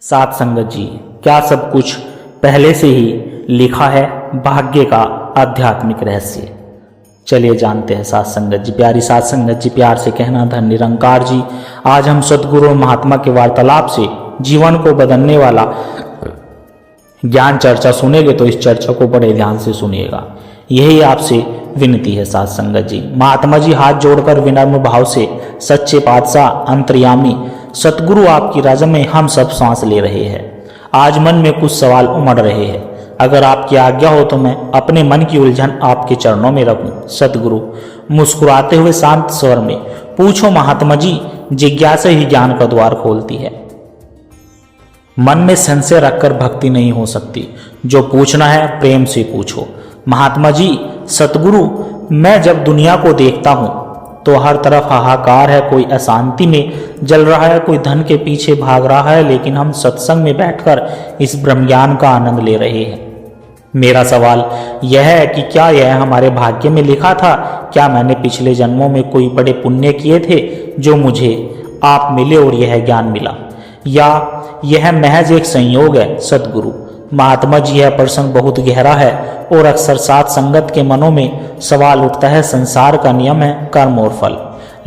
साथ संगत जी, क्या सब कुछ पहले से ही लिखा है? भाग्य का आध्यात्मिक रहस्य चलिए जानते हैं। साथ संगत जी, प्यारी साथ संगत जी, प्यार से कहना धन निरंकार जी। आज हम सदगुरु और महात्मा के वार्तालाप से जीवन को बदलने वाला ज्ञान चर्चा सुनेंगे, तो इस चर्चा को बड़े ध्यान से सुनिएगा, यही आपसे विनती है। साथ संगत जी, महात्मा जी हाथ जोड़कर विनम्र भाव से सच्चे पातशाह अंतर्यामी सतगुरु आपकी रज़ में हम सब सांस ले रहे हैं। आज मन में कुछ सवाल उमड़ रहे हैं, अगर आपकी आज्ञा हो तो मैं अपने मन की उलझन आपके चरणों में रखूं। सतगुरु मुस्कुराते हुए शांत स्वर में, पूछो महात्मा जी, जिज्ञासा ही ज्ञान का द्वार खोलती है। मन में संशय रखकर भक्ति नहीं हो सकती, जो पूछना है प्रेम से पूछो। महात्मा जी, सतगुरु, मैं जब दुनिया को देखता हूं तो हर तरफ हाहाकार है, कोई अशांति में जल रहा है, कोई धन के पीछे भाग रहा है, लेकिन हम सत्संग में बैठकर इस ब्रह्म ज्ञान का आनंद ले रहे हैं। मेरा सवाल यह है कि क्या यह हमारे भाग्य में लिखा था? क्या मैंने पिछले जन्मों में कोई बड़े पुण्य किए थे जो मुझे आप मिले और यह ज्ञान मिला, या यह महज एक संयोग है? सतगुरु महात्मा जी, यह प्रसंग बहुत गहरा है और अक्सर साथ संगत के मनों में सवाल उठता है। संसार का नियम है कर्म और फल।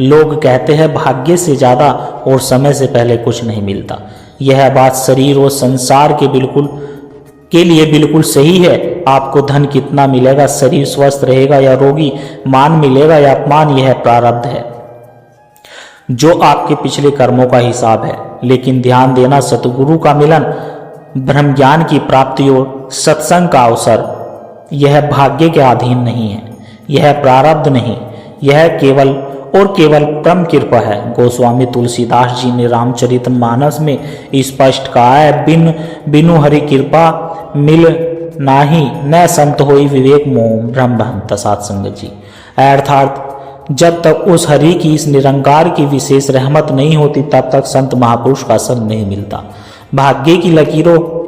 लोग कहते हैं भाग्य से ज्यादा और समय से पहले कुछ नहीं मिलता। यह बात शरीर और संसार के लिए बिल्कुल सही है। आपको धन कितना मिलेगा, शरीर स्वस्थ रहेगा या रोगी, मान मिलेगा या अपमान, यह प्रारब्ध है जो आपके पिछले कर्मों का हिसाब है। लेकिन ध्यान देना, सतगुरु का मिलन, ब्रह्म ज्ञान की प्राप्ति और सत्संग का अवसर, यह भाग्य के अधीन नहीं है, यह प्रारब्ध नहीं, यह केवल और केवल परम कृपा है। गोस्वामी तुलसीदास जी ने रामचरितमानस में स्पष्ट कहा है, बिनु हरि कृपा मिल नाही, न संत होई विवेक मोह ब्रह्म भंत। साथ संगत जी, अर्थात जब तक उस हरि की, इस निरंकार की विशेष रहमत नहीं होती, तब तक संत महापुरुष का संग नहीं मिलता। भाग्य की लकीरों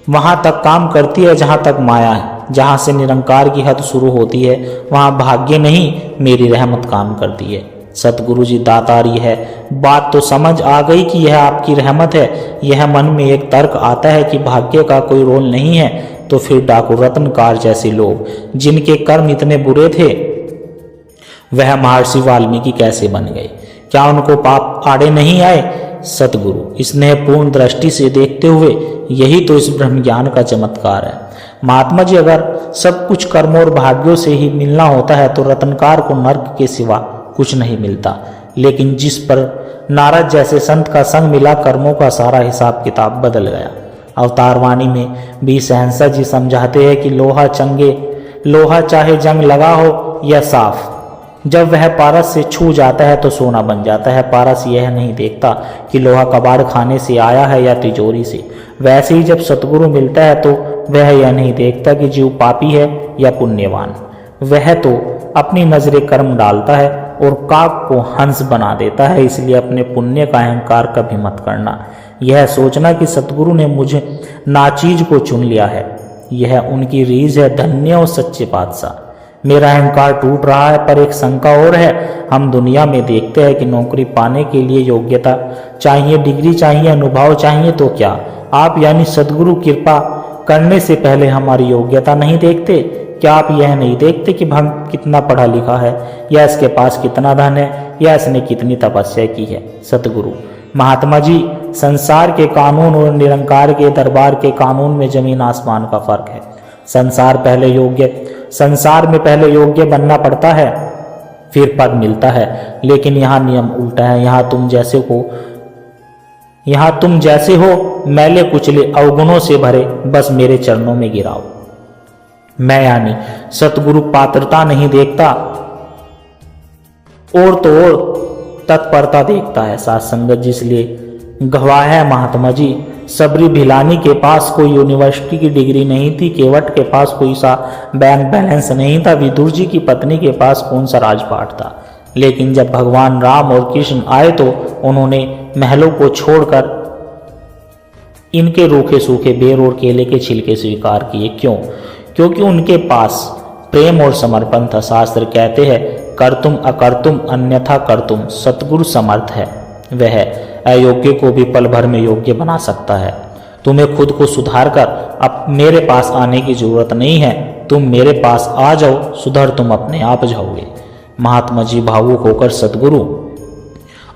वहां तक काम करती है जहां तक माया है। जहां से निरंकार की हद शुरू होती है वहां भाग्य नहीं, मेरी रहमत काम करती है। सतगुरु जी दातारी है। बात तो समझ आ गई कि यह आपकी रहमत है। यह मन में एक तर्क आता है कि भाग्य का कोई रोल नहीं है, तो फिर डाकू रत्नकार जैसे लोग, जिनके कर्म इतने बुरे थे, वह महर्षि वाल्मीकि कैसे बन गए? क्या उनको पाप आड़े नहीं आए? सतगुरु स्नेहपूर्ण दृष्टि से देखते हुए, यही तो इस ब्रह्म ज्ञान का चमत्कार है। महात्मा जी, अगर सब कुछ कर्मों और भाग्यों से ही मिलना होता है तो रत्नकार को नर्क के सिवा कुछ नहीं मिलता। लेकिन जिस पर नारद जैसे संत का संग मिला, कर्मों का सारा हिसाब किताब बदल गया। अवतारवाणी में भी शहंशाह जी समझाते हैं कि लोहा चाहे जंग लगा हो या साफ, जब वह पारस से छू जाता है तो सोना बन जाता है। पारस यह नहीं देखता कि लोहा कबाड़ खाने से आया है या तिजोरी से। वैसे ही जब सतगुरु मिलता है तो वह यह नहीं देखता कि जीव पापी है या पुण्यवान। वह तो अपनी नजरे कर्म डालता है और काक को हंस बना देता है। इसलिए अपने पुण्य का अहंकार कभी मत करना। यह सोचना कि सतगुरु ने मुझे नाचीज को चुन लिया है, यह उनकी रीझ है। धन्य और सच्चे पातशाह, मेरा अहंकार टूट रहा है। पर एक शंका और है, हम दुनिया में देखते हैं कि नौकरी पाने के लिए योग्यता चाहिए, डिग्री चाहिए, अनुभव चाहिए, तो क्या आप यानी सदगुरु कृपा करने से पहले हमारी योग्यता नहीं देखते? क्या आप यह नहीं देखते कि भक्त कितना पढ़ा लिखा है, या इसके पास कितना धन है, या इसने कितनी तपस्या की है? सतगुरु महात्मा जी, संसार के कानून और निरंकार के दरबार के कानून में जमीन आसमान का फर्क है। संसार में पहले योग्य बनना पड़ता है, फिर पद मिलता है। लेकिन यहाँ नियम उल्टा है। यहाँ तुम जैसे हो, मैले कुचले अवगुणों से भरे, बस मेरे चरणों में गिराओ। मैं यानी सतगुरु पात्रता नहीं देखता, और तो और तत्परता देखता है। साथ संगत जी, इसलिए गवाह है महात्मा जी, सबरी भिलानी के पास कोई यूनिवर्सिटी की डिग्री नहीं थी, केवट के पास कोई सा बैंक बैलेंस नहीं था, विदुर जी की पत्नी के पास कौन सा राजपाट था। लेकिन जब भगवान राम और कृष्ण आए तो उन्होंने महलों को छोड़कर इनके रूखे सूखे बेर और केले के छिलके स्वीकार किए। क्यों? क्योंकि उनके पास प्रेम और समर्पण था। शास्त्र कहते हैं, कर्तुम अकर्तुम अन्यथा कर्तुम, सतगुरु समर्थ है। वह अयोग्य को भी पल भर में योग्य बना सकता है। तुम्हें खुद को सुधार कर अब मेरे पास आने की जरूरत नहीं है। तुम मेरे पास आ जाओ, सुधर तुम अपने आप जाओगे। महात्मा जी भावुक होकर, सद्गुरु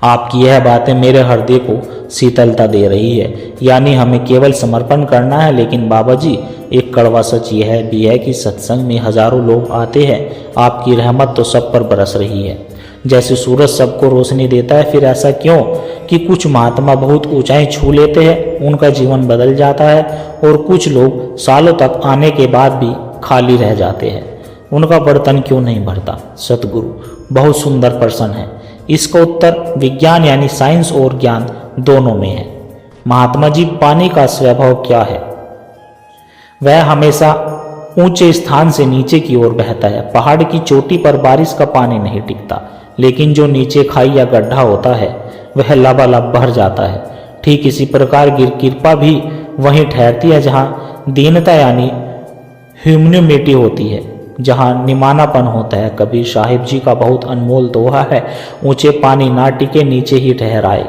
आपकी यह बातें मेरे हृदय को शीतलता दे रही है। यानी हमें केवल समर्पण करना है। लेकिन बाबा जी, एक कड़वा सच यह भी है कि सत्संग में हजारों लोग आते हैं, आपकी रहमत तो सब पर बरस रही है। जैसे सूरज सबको रोशनी देता है, फिर ऐसा क्यों कि कुछ महात्मा बहुत ऊंचाई छू लेते हैं, उनका जीवन बदल जाता है, और कुछ लोग सालों तक आने के बाद भी खाली रह जाते हैं, उनका बर्तन क्यों नहीं भरता? सतगुरु बहुत सुंदर प्रश्न है। इसका उत्तर विज्ञान यानी साइंस और ज्ञान दोनों में है। महात्मा जी, पानी का स्वभाव क्या है? वह हमेशा ऊंचे स्थान से नीचे की ओर बहता है। पहाड़ की चोटी पर बारिश का पानी नहीं टिकता, लेकिन जो नीचे खाई या गड्ढा होता है वह लबालब भर जाता है। ठीक इसी प्रकार कृपा भी वहीं ठहरती है जहां दीनता यानी ह्यूमैनिटी होती है, जहां निमानापन होता है। कबीर साहिब जी का बहुत अनमोल दोहा है, ऊंचे पानी ना टिके नीचे ही ठहराए,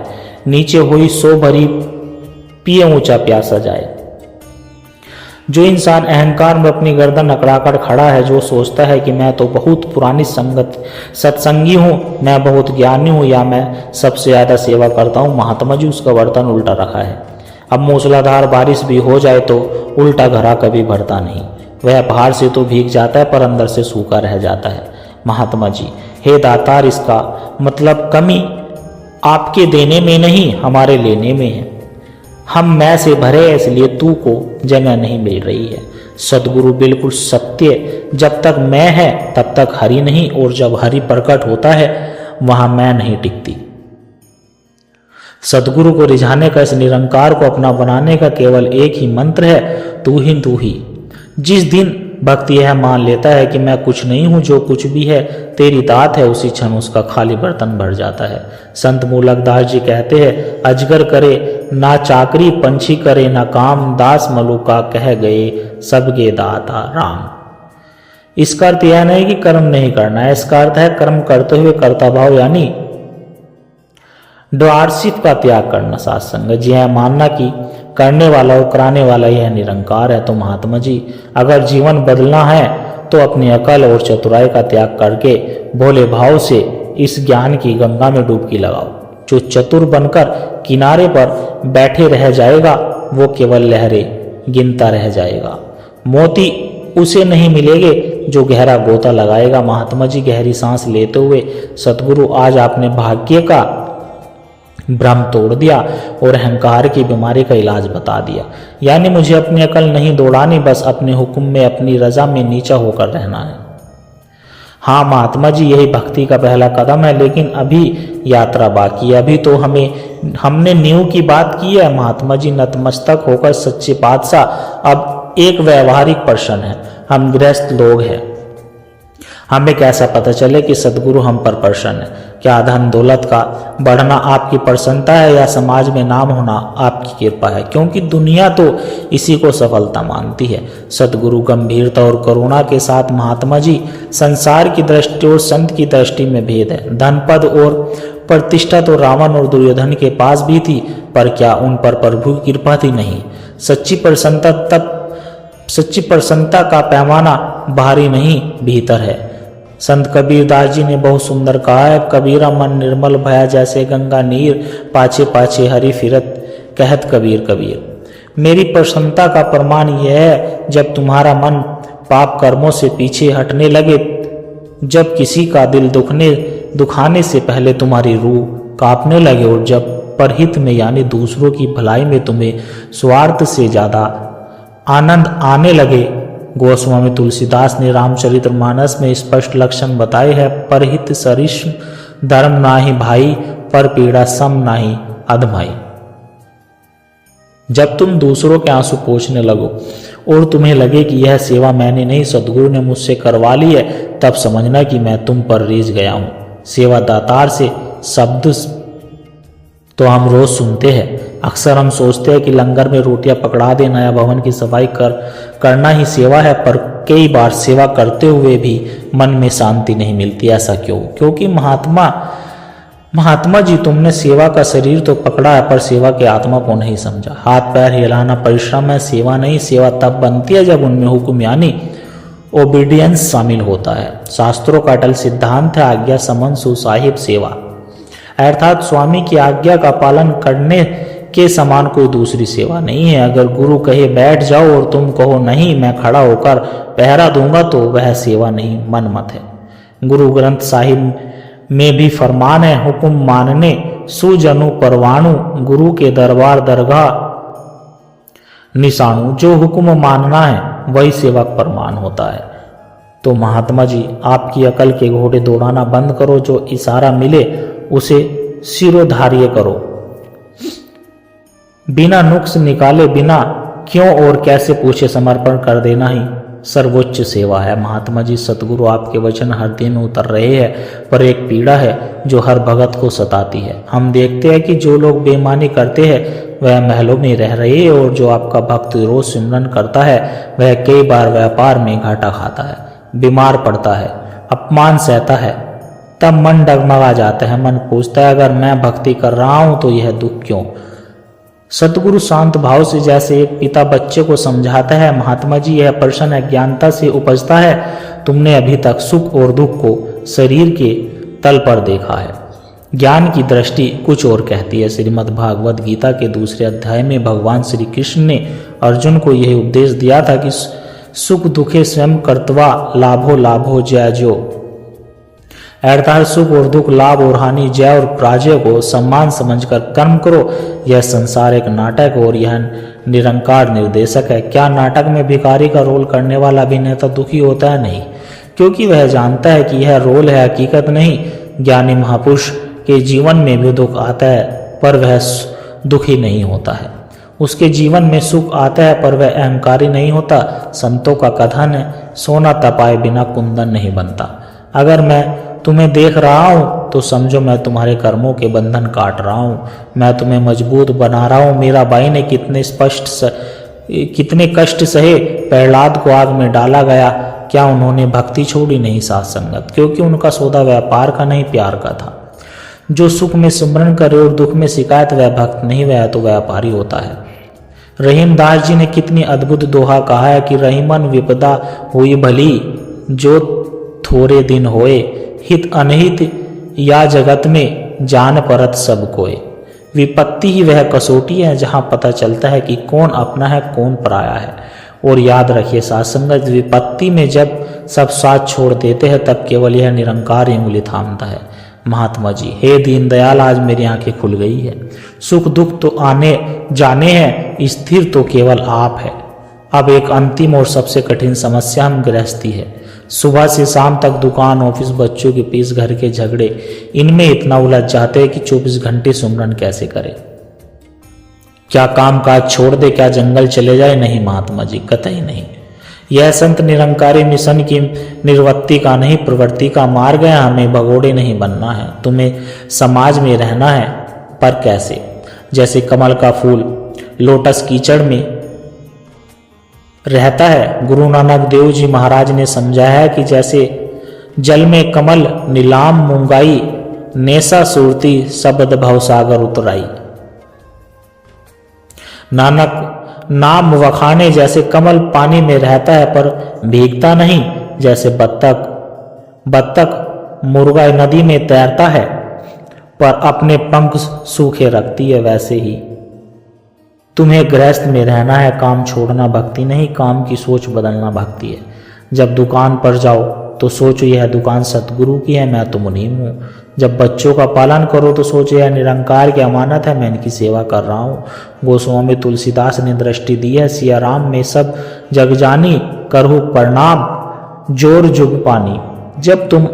नीचे हुई सो भरी पिए ऊंचा प्यासा जाए। जो इंसान अहंकार में अपनी गर्दन अकड़ाकर खड़ा है, जो सोचता है कि मैं तो बहुत पुरानी सत्संगी हूँ, मैं बहुत ज्ञानी हूँ, या मैं सबसे ज़्यादा सेवा करता हूँ, महात्मा जी उसका बर्तन उल्टा रखा है। अब मूसलाधार बारिश भी हो जाए तो उल्टा घड़ा कभी भरता नहीं। वह बाहर से तो भीग जाता है पर अंदर से सूखा रह जाता है। महात्मा जी, हे दातार, इसका मतलब कमी आपके देने में नहीं, हमारे लेने में है। हम मैं से भरे इसलिए तू को जगह नहीं मिल रही है। सदगुरु बिल्कुल सत्य, जब तक मैं है तब तक हरि नहीं, और जब हरि प्रकट होता है वहां मैं नहीं टिकती। सदगुरु को रिझाने का, इस निरंकार को अपना बनाने का केवल एक ही मंत्र है, तू ही तू ही। जिस दिन भक्त यह मान लेता है कि मैं कुछ नहीं हूं, जो कुछ भी है तेरी दात है, उसी क्षण उसका खाली बर्तन भर जाता है। संत मूलक दास जी कहते हैं, अजगर करे ना चाकरी, पंछी करे ना काम, दास मलुका कह गए सबके दाता राम। इसका अर्थ यह नहीं कि कर्म नहीं करना है, इसका अर्थ है कर्म करते हुए कर्ता भाव यानी डुआरशिप का त्याग करना। सत्संग जी है मानना कि करने वाला और कराने वाला यह निरंकार है। तो महात्मा जी, अगर जीवन बदलना है तो अपनी अकल और चतुराई का त्याग करके भोले भाव से इस ज्ञान की गंगा में डुबकी लगाओ। जो चतुर बनकर किनारे पर बैठे रह जाएगा वो केवल लहरें गिनता रह जाएगा। मोती उसे नहीं मिलेंगे जो गहरा गोता लगाएगा। महात्मा जी गहरी सांस लेते हुए, सतगुरु आज आपने भाग्य का भ्रम तोड़ दिया और अहंकार की बीमारी का इलाज बता दिया। यानी मुझे अपनी अकल नहीं दौड़ानी, बस अपने हुक्म में अपनी रजा में नीचा होकर रहना है। हाँ महात्मा जी, यही भक्ति का पहला कदम है, लेकिन अभी यात्रा बाकी है। अभी तो हमने नींव की बात की है। महात्मा जी नतमस्तक होकर सच्चे बादशाह, अब एक व्यवहारिक प्रश्न है। हम गृहस्थ लोग हैं, हमें कैसा पता चले कि सदगुरु हम पर प्रसन्न है? क्या धन दौलत का बढ़ना आपकी प्रसन्नता है या समाज में नाम होना आपकी कृपा है? क्योंकि दुनिया तो इसी को सफलता मानती है। सदगुरु गंभीरता और करुणा के साथ, महात्मा जी संसार की दृष्टि और संत की दृष्टि में भेद है। धन पद और प्रतिष्ठा तो रावण और दुर्योधन के पास भी थी, पर क्या उन पर प्रभु की कृपा थी? नहीं। सच्ची प्रसन्नता का पैमाना बाहरी नहीं भीतर है। संत कबीर दास जी ने बहुत सुंदर कहा है, कबीरा मन निर्मल भया जैसे गंगा नीर, पाछे पाछे हरि फिरत कहत कबीर कबीर। मेरी प्रसन्नता का प्रमाण यह है, जब तुम्हारा मन पाप कर्मों से पीछे हटने लगे, जब किसी का दिल दुखाने से पहले तुम्हारी रूह कांपने लगे, और जब परहित में यानी दूसरों की भलाई में तुम्हें स्वार्थ से ज्यादा आनंद आने लगे। गोस्वामी तुलसीदास ने रामचरितमानस में स्पष्ट लक्षण बताए हैं, परहित सरिष धर्म नाही भाई, पर पीड़ा सम नाही अधमाई। जब तुम दूसरों के आंसू पोंछने लगो और तुम्हें लगे कि यह सेवा मैंने नहीं सदगुरु ने मुझसे करवा ली है, तब समझना कि मैं तुम पर रीझ गया हूं। सेवा दातार से शब्द तो हम रोज सुनते हैं। अक्सर हम सोचते हैं कि लंगर में रोटियां पकड़ा देना या भवन की सफाई करना ही सेवा है, पर कई बार सेवा करते हुए भी मन में शांति नहीं मिलती। ऐसा क्यों? क्योंकि महात्मा महात्मा जी, तुमने सेवा का शरीर तो पकड़ा है पर सेवा की आत्मा को नहीं समझा। हाथ पैर हिलाना परिश्रम है, सेवा नहीं। सेवा तब बनती है जब उनमें हुक्म यानी ओबीडियंस शामिल होता है। शास्त्रों का अटल सिद्धांत है आज्ञा समन सुसाहिब सेवा, अर्थात स्वामी की आज्ञा का पालन करने के समान कोई दूसरी सेवा नहीं है। अगर गुरु कहे बैठ जाओ और तुम कहो नहीं मैं खड़ा होकर पहरा दूंगा तो वह सेवा नहीं, मन मत है। गुरु ग्रंथ साहिब में भी फरमान है, हुक्म मानने सुजनु परवाणु, गुरु के दरबार दरगाह निशाणु। जो हुक्म मानना है वही सेवक परमान होता है। तो महात्मा जी, आपकी अकल के घोड़े दौड़ाना बंद करो, जो इशारा मिले उसे सिरोधार्य करो, बिना नुक्स निकाले, बिना क्यों और कैसे पूछे समर्पण कर देना ही सर्वोच्च सेवा है। महात्मा जी, सतगुरु आपके वचन हर दिन उतर रहे हैं, पर एक पीड़ा है जो हर भगत को सताती है। हम देखते हैं कि जो लोग बेईमानी करते हैं वह महलों में रह रहे हैं, और जो आपका भक्त रोज सिमरन करता है वह कई बार व्यापार में घाटा खाता है, बीमार पड़ता है, अपमान सहता है। तब मन डगमगा जाता है, मन पूछता है अगर मैं भक्ति कर रहा हूं तो यह दुख क्यों। सतगुरु शांत भाव से जैसे एक पिता बच्चे को समझाता है, महात्मा जी यह प्रश्न अज्ञानता से उपजता है। तुमने अभी तक सुख और दुख को शरीर के तल पर देखा है, ज्ञान की दृष्टि कुछ और कहती है। श्रीमद् भागवत गीता के दूसरे अध्याय में भगवान श्री कृष्ण ने अर्जुन को यह उपदेश दिया था कि सुख दुखे स्वयं कर्तवा लाभो लाभो जय जो, अर्थात सुख और दुख, लाभ और हानि, जय और पराजय को सम्मान समझकर कर्म करो। यह संसार एक नाटक और यह निरंकार निर्देशक है। क्या नाटक में भिखारी का रोल करने वाला अभिनेता दुखी होता है? नहीं, क्योंकि वह जानता है कि यह रोल है, हकीकत नहीं। ज्ञानी महापुरुष के जीवन में भी दुख आता है पर वह दुखी नहीं होता है। उसके जीवन में सुख आता है पर वह अहंकारी नहीं होता। संतों का कथन है, सोना तपाए बिना कुंदन नहीं बनता। अगर मैं तुम्हें देख रहा हूं तो समझो मैं तुम्हारे कर्मों के बंधन काट रहा हूं, मैं तुम्हें मजबूत बना रहा हूं। मीरा बाई ने कितने कष्ट सहे, प्रहलाद को आग में डाला गया, क्या उन्होंने भक्ति छोड़ी? नहीं, साथ संगत, क्योंकि उनका सौदा व्यापार का नहीं प्यार का था। जो सुख में सिमरन करे और दुख में शिकायत, वह भक्त नहीं, वह तो व्यापारी होता है। रहीम दास जी ने कितनी अद्भुत दोहा कहा है कि रहीमन विपदा हुई भली, जो थोड़े दिन होए, हित अनहित या जगत में जान परत सब कोय। विपत्ति ही वह कसौटी है जहां पता चलता है कि कौन अपना है कौन पराया है। और याद रखिए साथ संगत, विपत्ति में जब सब साथ छोड़ देते हैं तब केवल यह निरंकार ही उंगली थामता है। महात्मा जी, हे दीनदयाल, आज मेरी आंखें खुल गई है। सुख दुख तो आने जाने हैं, स्थिर तो केवल आप है। अब एक अंतिम और सबसे कठिन समस्या हम गृहस्थी है। सुबह से शाम तक दुकान, ऑफिस, बच्चों के फीस, घर के झगड़े, इनमें इतना उलझ जाते हैं कि 24 घंटे सुमरन कैसे करें। क्या काम काज छोड़ दे, क्या जंगल चले जाए? नहीं महात्मा जी, कतई नहीं। यह संत निरंकारी मिशन की निर्वृत्ति का नहीं, प्रवृत्ति का मार्ग है। हमें भगोड़े नहीं बनना है, तुम्हें समाज में रहना है, पर कैसे? जैसे कमल का फूल लोटस कीचड़ में रहता है। गुरु नानक देव जी महाराज ने समझाया है कि जैसे जल में कमल नीलाम मूंगाई, नेसा सुरती शब्द भवसागर उतराई। नानक नाम वखाने, जैसे कमल पानी में रहता है पर भीगता नहीं, जैसे बत्तख मुर्गा नदी में तैरता है पर अपने पंख सूखे रखती है, वैसे ही तुम्हें गृहस्थ में रहना है। काम छोड़ना भक्ति नहीं, काम की सोच बदलना भक्ति है। जब दुकान पर जाओ तो सोचो यह दुकान सतगुरु की है, मैं तो मुनीम हूँ। जब बच्चों का पालन करो तो सोचो यह निरंकार की अमानत है, मैं इनकी सेवा कर रहा हूँ। गोस्वामी तुलसीदास ने दृष्टि दी है, सिया राम में सब जग जानी, करहु प्रणाम जोर जुग पानी। जब तुम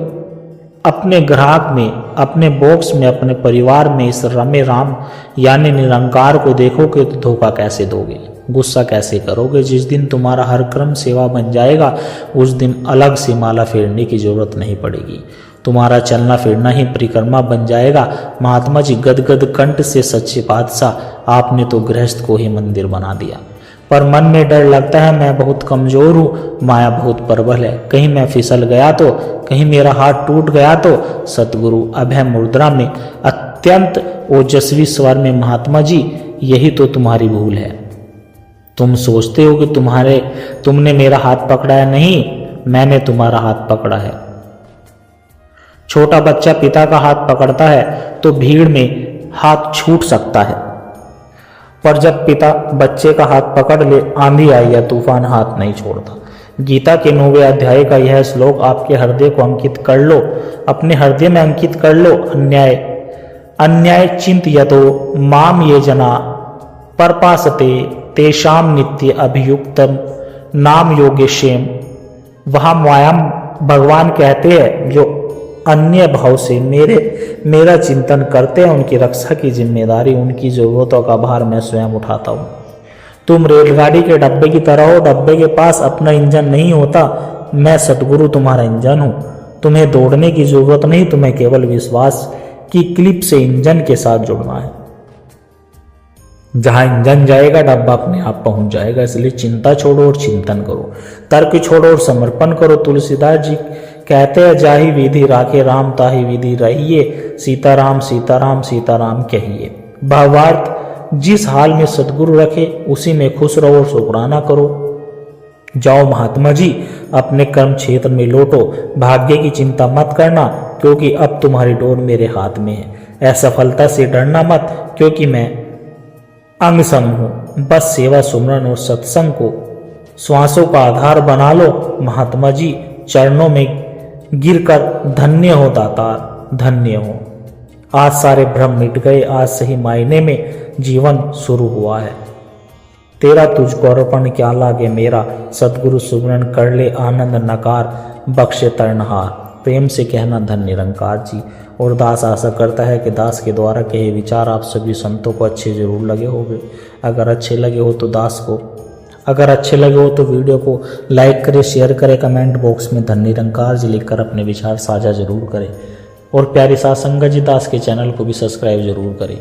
अपने ग्राहक में, अपने बॉक्स में, अपने परिवार में इस रमे राम यानी निरंकार को देखोगे तो धोखा कैसे दोगे, गुस्सा कैसे करोगे? जिस दिन तुम्हारा हर कर्म सेवा बन जाएगा उस दिन अलग से माला फेरने की जरूरत नहीं पड़ेगी, तुम्हारा चलना फिरना ही परिक्रमा बन जाएगा। महात्मा जी, गदगद कंठ से सच्चे पातशाह, आपने तो गृहस्थ को ही मंदिर बना दिया। पर मन में डर लगता है, मैं बहुत कमजोर हूँ, माया बहुत प्रबल है, कहीं मैं फिसल गया तो, कहीं मेरा हाथ टूट गया तो। सतगुरु अभय मुद्रा में अत्यंत ओजस्वी स्वर में, महात्मा जी यही तो तुम्हारी भूल है। तुम सोचते हो कि तुमने मेरा हाथ पकड़ा है, नहीं, मैंने तुम्हारा हाथ पकड़ा है। छोटा बच्चा पिता का हाथ पकड़ता है तो भीड़ में हाथ छूट सकता है, पर जब पिता बच्चे का हाथ पकड़ ले, आंधी आई या तूफान हाथ नहीं छोड़ता। गीता के 9वें अध्याय का यह श्लोक आपके हृदय को अंकित कर लो, अपने हृदय में अंकित कर लो। अन्याय चिंतयतो माम ये जना परपासते तेषाम नित्य अभियुक्तम नाम योगेशेम। वहां मायाम भगवान कहते हैं, जो अन्य भाव से मेरा चिंतन करते हैं, उनकी रक्षा की जिम्मेदारी, उनकी जरूरतों का भार मैं स्वयं उठाता हूँ। तुम रेलगाड़ी के डब्बे की तरह हो, डब्बे के पास अपना इंजन नहीं होता, मैं सतगुरु तुम्हारा इंजन हूँ। तुम्हें दौड़ने की जरूरत नहीं, तुम्हें केवल विश्वास की क्लिप से इंजन के साथ जुड़ना है। जहां इंजन जाएगा डब्बा अपने आप पहुंच जाएगा। इसलिए चिंता छोड़ो और चिंतन करो, तर्क छोड़ो और समर्पण करो। तुलसीदास जी कहते हैं, जाहि विधि राखे राम ताहि विधि रहिए, सीताराम सीताराम सीताराम कहिए। भावार्थ, जिस हाल में सदगुरु रखे उसी में खुश रहो और शुक्राना करो। जाओ महात्मा जी, अपने कर्म क्षेत्र में लौटो, भाग्य की चिंता मत करना, क्योंकि अब तुम्हारी डोर मेरे हाथ में है। असफलता से डरना मत, क्योंकि मैं अंग संग हूं। बस सेवा सुमरन और सत्संग को श्वासों का आधार बना लो। महात्मा जी चरणों में गिरकर धन्य हो दातार, धन्य हो। आज सारे भ्रम मिट गए, आज सही मायने में जीवन शुरू हुआ है। तेरा तुझको अर्पण क्या लागे मेरा, सतगुरु सुमरन कर ले आनंद नकार, बख्शे तरनहार। प्रेम से कहना धन निरंकार जी। और दास आशा करता है कि दास के द्वारा कहे विचार आप सभी संतों को अच्छे जरूर लगे होंगे। अगर अच्छे लगे हो तो वीडियो को लाइक करें, शेयर करें, कमेंट बॉक्स में धन निरंकार जी लिखकर अपने विचार साझा जरूर करें। और प्यारे साथ संगत जी दास के चैनल को भी सब्सक्राइब जरूर करें।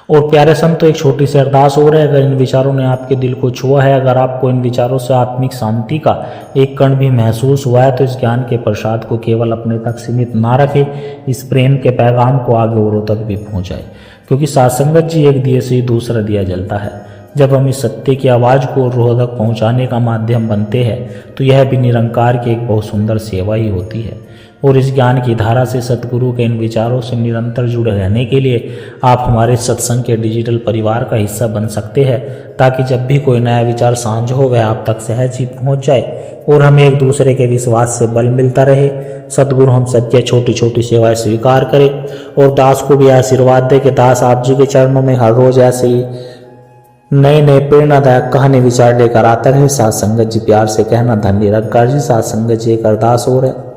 और प्यारे संतों, एक छोटी सी अरदास हो रहा है, अगर इन विचारों ने आपके दिल को छुआ है, अगर आपको इन विचारों से आत्मिक शांति का एक कण भी महसूस हुआ है, तो इस ज्ञान के प्रसाद को केवल अपने तक सीमित ना रखें, इस प्रेम के पैगाम को आगे औरों तक भी पहुंचाए। क्योंकि सात्संगत जी एक दिए से ही दूसरा दिया जलता है। जब हम इस सत्य की आवाज़ को रूह तक पहुंचाने का माध्यम बनते हैं, तो यह भी निरंकार की एक बहुत सुंदर सेवा ही होती है। और इस ज्ञान की धारा से सतगुरु के इन विचारों से निरंतर जुड़े रहने के लिए आप हमारे सत्संग के डिजिटल परिवार का हिस्सा बन सकते हैं, ताकि जब भी कोई नया विचार साझा हो वह आप तक सहज ही पहुंच जाए और हमें एक दूसरे के विश्वास से बल मिलता रहे। सतगुरु हम सबके छोटी छोटी सेवाएं स्वीकार करें और दास को भी आशीर्वाद दे कि दास आप जी के चरणों में हर रोज ऐसे ही नए नए प्रेरणादायक कहानी विचार लेकर आता रहे। साथ संगत जी प्यार से कहना धन निरंकार जी। साथ संगत जी एक अरदास हो रहा है,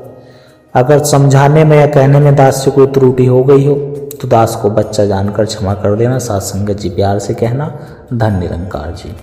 अगर समझाने में या कहने में दास से कोई त्रुटि हो गई हो तो दास को बच्चा जानकर क्षमा कर देना। साथ संगत जी प्यार से कहना धन निरंकार जी।